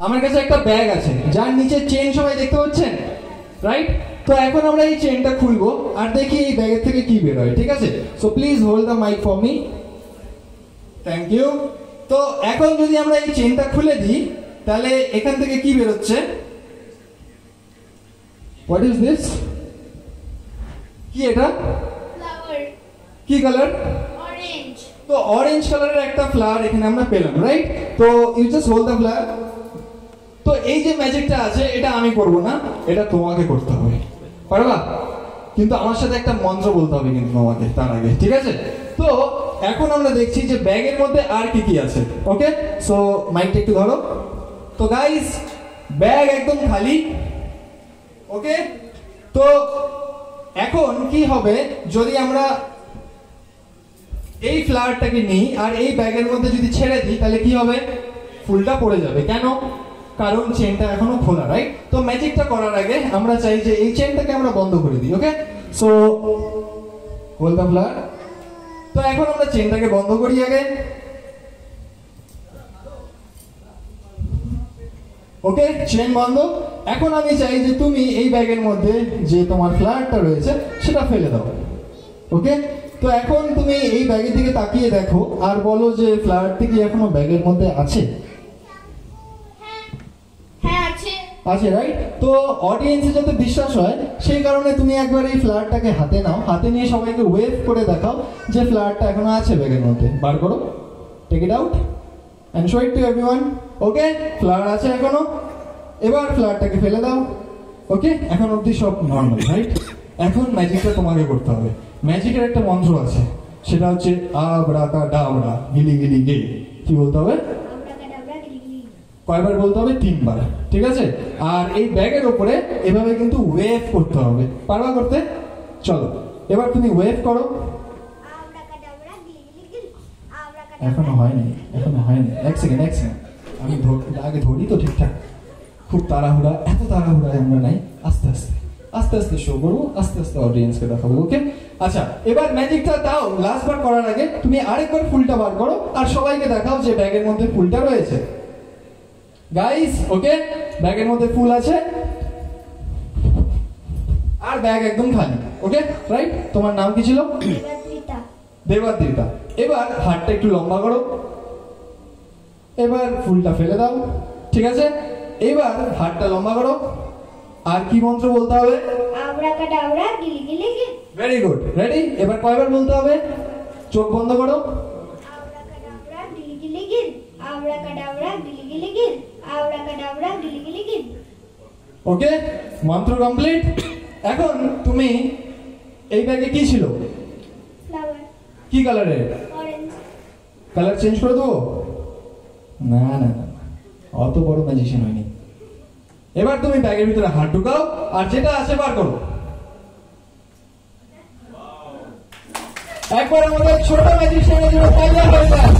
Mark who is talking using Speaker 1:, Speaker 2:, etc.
Speaker 1: আমার কাছে একটা ব্যাগ আছে যার নিচে চেন সবাই দেখতে পাচ্ছেন, রাইট? তো এখন আমরা এই চেনটা খুলবো আর দেখি এই ব্যাগের থেকে কি বের হয়, ঠিক আছে? So please hold the mic for me, thank you. তো এখন যদি আমরা এই চেনটা খুলে দিই তাহলে এখান থেকে কি বের হচ্ছে? What is this? কি এটা?
Speaker 2: ফ্লাওয়ার।
Speaker 1: কি কালার?
Speaker 2: অরেঞ্জ।
Speaker 1: তো অরেঞ্জ কালারের একটা ফ্লাওয়ার এখানে আমরা পেলাম, রাইট? তো you just hold the flower. তো এই যে ম্যাজিকটা আছে এটা আমি করব না, এটা তোমাকে করতে হবে, পারবা? কিন্তু আমার সাথে একটা মন্ত্র বলতে হবে কিন্তু তোমাকে তার আগে, ঠিক আছে? তো এখন আমরা দেখছি যে ব্যাগের মধ্যে আর কি কি আছে। ওকে, সো মাইকটা একটু ধরো। তো গাইস, ব্যাগ একদম খালি। ওকে, তো এখন কি হবে যদি আমরা এই ফ্লাওয়ারটাকে নিই আর এই ব্যাগের মধ্যে যদি ছেড়ে দিই তাহলে কি হবে? ফুলটা পড়ে যাবে। কেন? কারণ চেনটা এখনো খোলা, রাইট? তো ম্যাজিকটা করার আগে আমরা চাই যে এই চেনটাকে আমরা বন্ধ করে দিই। ওকে, সো হোল্ড দ্য ফ্লাওয়ার। তো এখন আমরা চেনটাকে বন্ধ করি আগে। ওকে, চেন বন্ধ। এখন আমি চাই যে তুমি এই ব্যাগের মধ্যে যে তোমার ফ্লাওয়ারটা রয়েছে সেটা ফেলে দাও। ওকে, তো এখন তুমি এই ব্যাগের দিকে তাকিয়ে দেখো আর বলো যে ফ্লাওয়ারটি কি এখনো ব্যাগের মধ্যে আছে?
Speaker 2: হ্যাঁ আছে।
Speaker 1: আছে, রাইট? তো অডিয়েন্সে যাতে বিশ্বাস হয় সেই কারণে তুমি একবার এই ফ্লাওয়ারটাকে হাতে নাও, হাতে নিয়ে সবাইকে ওয়েভ করে দেখাও যে ফ্লাওয়ারটা এখনো আছে ব্যাগের মধ্যে। বার করো, take it out and show it to everyone. Okay, flower আছে এখনো। এবার ফ্লাওয়ারটাকে ফেলে দাও। ওকে, এখন অবধি সব নর্মাল, রাইট? এখন ম্যাজিকটা তোমাকে করতে হবে। ম্যাজিকের একটা মন্ত্র আছে, সেটা হচ্ছে আবরাকাডাবরা গিলি গিলি গে। কি বলতে হবে?
Speaker 2: আবরাকাডাবরা গিলিগিলি।
Speaker 1: কয়বার বলতে হবে? 3 বার, ঠিক আছে? আর এই ব্যাগের উপরে এভাবে কিন্তু ওয়েভ করতে হবে। পারবা করতে? চলো এবার তুমি ওয়েভ করো।
Speaker 2: আবরাকাডাবরা গিলিগিলি।
Speaker 1: এখনো হয়নি, এখনো হয়নি। এক সেকেন্ড, আমি আগে ধরি তো ঠিকঠাক। খুব তাড়াহুড়া, এত তাড়াহুড়ায় আমরা নাই। আস্তে আস্তে আস্তে আস্তে শো করবো, আস্তে আস্তে অডিয়েন্সকে দেখাবো। ওকে, আচ্ছা এবার ম্যাজিকটা দাও। লাস্ট বার করার আগে তুমি আরেকবার ফুলটা বার করো আর সবাইকে দেখাও যে ব্যাগের মধ্যে ফুলটা রয়েছে। গাইস, ওকে, ব্যাগের মধ্যে ফুল আছে আর ব্যাগ একদম খালি। ওকে, রাইট? তোমার নাম কি ছিল?
Speaker 2: দেবাদ্রিতা।
Speaker 1: দেবাদ্রিতা। এবার হাতটা একটু লম্বা করো, এবার ফুলটা ফেলে দাও, ঠিক আছে? এবার হাতটা লম্বা করো। আর কি মন্ত্র বলতে হবে?
Speaker 2: আবরাকাডাবরা গিলিগিলি গিল।
Speaker 1: Very good, ready? এবার কয়বার বলতে হবে? চোখ বন্ধ করো।
Speaker 2: আবরাকাডাবরা গিলিগিলি গিল। আবরাকাডাবরা গিলিগিলি গিল। আবরাকাডাবরা গিলিগিলি গিল।
Speaker 1: ওকে, মন্ত্র কমপ্লিট। এখন তুমি এই ব্যাগে কি ছিল?
Speaker 2: ফ্লাওয়ার।
Speaker 1: কি কালারের?
Speaker 2: অরেঞ্জ।
Speaker 1: কালার চেঞ্জ করে দেবো? না না না, অত বড় ম্যাজিশিয়ান হয়নি। এবার তুমি ব্যাগের ভিতরে হাত ঢুকাও আর যেটা আছে বার করো। একবার আমাদের ছোট ম্যাজিশিয়ানের জন্য তালিয়া হয়ে যায়।